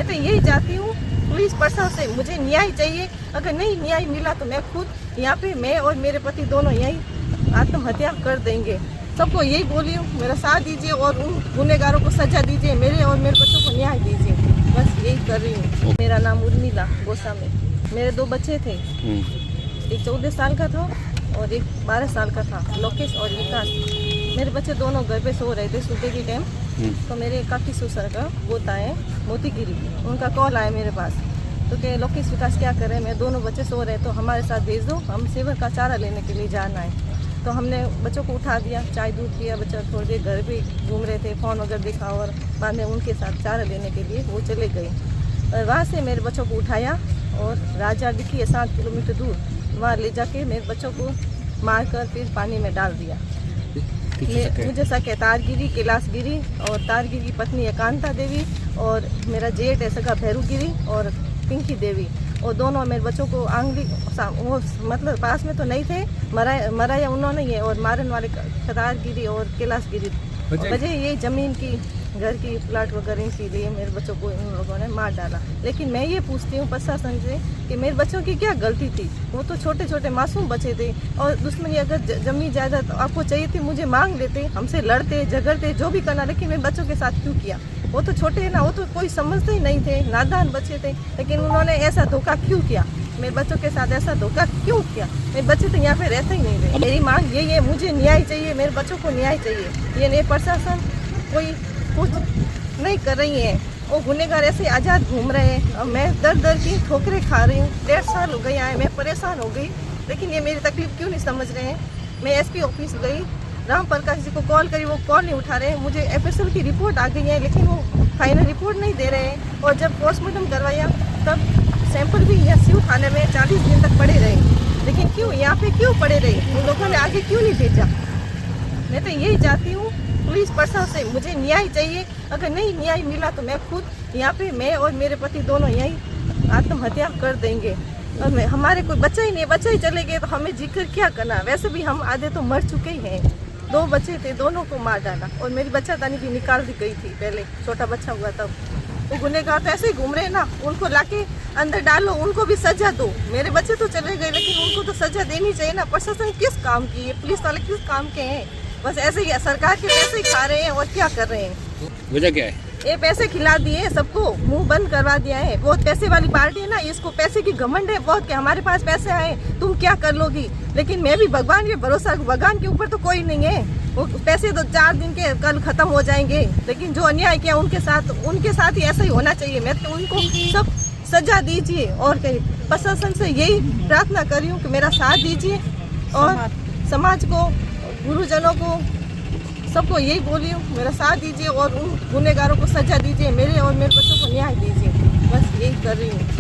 तो यही चाहती हूँ पुलिस प्रशासन से, मुझे न्याय चाहिए। अगर नहीं न्याय मिला तो मैं खुद यहाँ पे, मैं और मेरे पति दोनों यहीं आत्महत्या कर देंगे। सबको यही बोली हूँ, मेरा साथ दीजिए और उन गुनहगारों को सजा दीजिए, मेरे और मेरे बच्चों को न्याय दीजिए। बस यही कर रही हूँ। मेरा नाम उर्मिला गोस्वामी। मेरे 2 बच्चे थे, एक 14 साल का था और एक 12 साल का था, लोकेश और विकास। मेरे बच्चे दोनों घर पे सो रहे थे सुबह के टाइम। तो मेरे काकी ससुर का पोता है मोतीगिरी, उनका कॉल आया मेरे पास। तो कहे लोकेश विकास क्या कर रहे हैं, मैं दोनों बच्चे सो रहे हैं तो हमारे साथ भेज दो, हम सेवर का चारा लेने के लिए जाना है। तो हमने बच्चों को उठा दिया, चाय दूध पिया, बच्चा थोड़ी देर घर पे घूम रहे थे, फ़ोन वगैरह देखा और बाद में उनके साथ चारा लेने के लिए वो चले गए। और वहाँ से मेरे बच्चों को उठाया और राजा दिखी है 7 किलोमीटर दूर, वहाँ ले जाके मेरे बच्चों को मार कर फिर पानी में डाल दिया। मुझे सके तारगिरी, कैलाशगिरी और तारगिरी की पत्नी एकांता देवी और मेरा जेठ है सगा भैरूगिरी और पिंकी देवी, और दोनों मेरे बच्चों को आंगली वो मतलब पास में तो नहीं थे, मराया उन्होंने ही है। और मारन वाले तारगिरी और कैलाशगिरी वजह ये ज़मीन की, घर की प्लाट वगैरह के लिए मेरे बच्चों को इन लोगों ने मार डाला। लेकिन मैं ये पूछती हूँ प्रशासन से कि मेरे बच्चों की क्या गलती थी, वो तो छोटे छोटे मासूम बच्चे थे। और दुश्मनी अगर जमीन जायदाद आपको चाहिए थी मुझे मांग लेते, हमसे लड़ते झगड़ते जो भी करना, लेकिन मेरे बच्चों के साथ क्यों किया? वो तो छोटे हैं ना, वो तो कोई समझते ही नहीं थे, नादान बच्चे थे, लेकिन उन्होंने ऐसा धोखा क्यों किया? मेरे बच्चों के साथ ऐसा धोखा क्यों किया? मेरे बच्चे तो यहाँ पे रहते ही नहीं रहे। मेरी मांग यही है, मुझे न्याय चाहिए, मेरे बच्चों को न्याय चाहिए। ये प्रशासन कोई कुछ नहीं कर रही है, वो गुनहगार ऐसे आज़ाद घूम रहे हैं और मैं दर दर की ठोकरें खा रही हूँ। 1.5 साल हो गया है, मैं परेशान हो गई, लेकिन ये मेरी तकलीफ क्यों नहीं समझ रहे हैं। मैं एसपी ऑफिस गई, राम प्रकाश जी को कॉल करी, वो कॉल नहीं उठा रहे हैं। मुझे एफएसएल की रिपोर्ट आ गई है, लेकिन वो फाइनल रिपोर्ट नहीं दे रहे हैं। और जब पोस्टमार्टम करवाया तब सैंपल भी यहाँ सिव थाने में 40 दिन तक पड़े रहे, लेकिन क्यों यहाँ पे क्यों पड़े रहे? उन लोगों ने आगे क्यों नहीं भेजा? मैं तो यही चाहती हूँ पुलिस प्रशासन से, मुझे न्याय चाहिए। अगर नहीं न्याय मिला तो मैं खुद यहाँ पे, मैं और मेरे पति दोनों यहीं आत्महत्या कर देंगे। और हमारे कोई बच्चा ही नहीं, बच्चा ही चले गए तो हमें जिक्र क्या करना? वैसे भी हम आधे तो मर चुके ही हैं। 2 बच्चे थे, दोनों को मार डाला और मेरी बच्चादानी भी निकाल दी गई थी पहले, छोटा बच्चा हुआ तब। वो गुनहगार तो ऐसे ही घूम रहे हैं ना, उनको लाके अंदर डालो, उनको भी सजा दो। मेरे बच्चे तो चले गए, लेकिन उनको तो सजा देनी चाहिए ना। प्रशासन किस काम की है, पुलिस वाले किस काम के हैं? बस ऐसे ही सरकार के पैसे ही खा रहे हैं और क्या कर रहे हैं? वजह क्या है? ये पैसे खिला दिए सबको, मुंह बंद करवा दिया है। बहुत पैसे वाली पार्टी है ना, इसको पैसे की घमंड है बहुत, कि हमारे पास पैसे आए तुम क्या कर लोगी। लेकिन मैं भी भगवान के भरोसा, भगवान के ऊपर तो कोई नहीं है। वो पैसे तो 4 दिन के कल खत्म हो जाएंगे, लेकिन जो अन्याय किया उनके साथ ही ऐसा ही होना चाहिए। मैं तो उनको सब सजा दीजिए और कहीं प्रशासन से यही प्रार्थना कर रही हूँ कि मेरा साथ दीजिए और समाज को, गुरुजनों को, सबको यही बोली हूँ, मेरा साथ दीजिए और उन गुनहगारों को सजा दीजिए, मेरे और मेरे बच्चों को न्याय दीजिए। बस यही कर रही हूँ।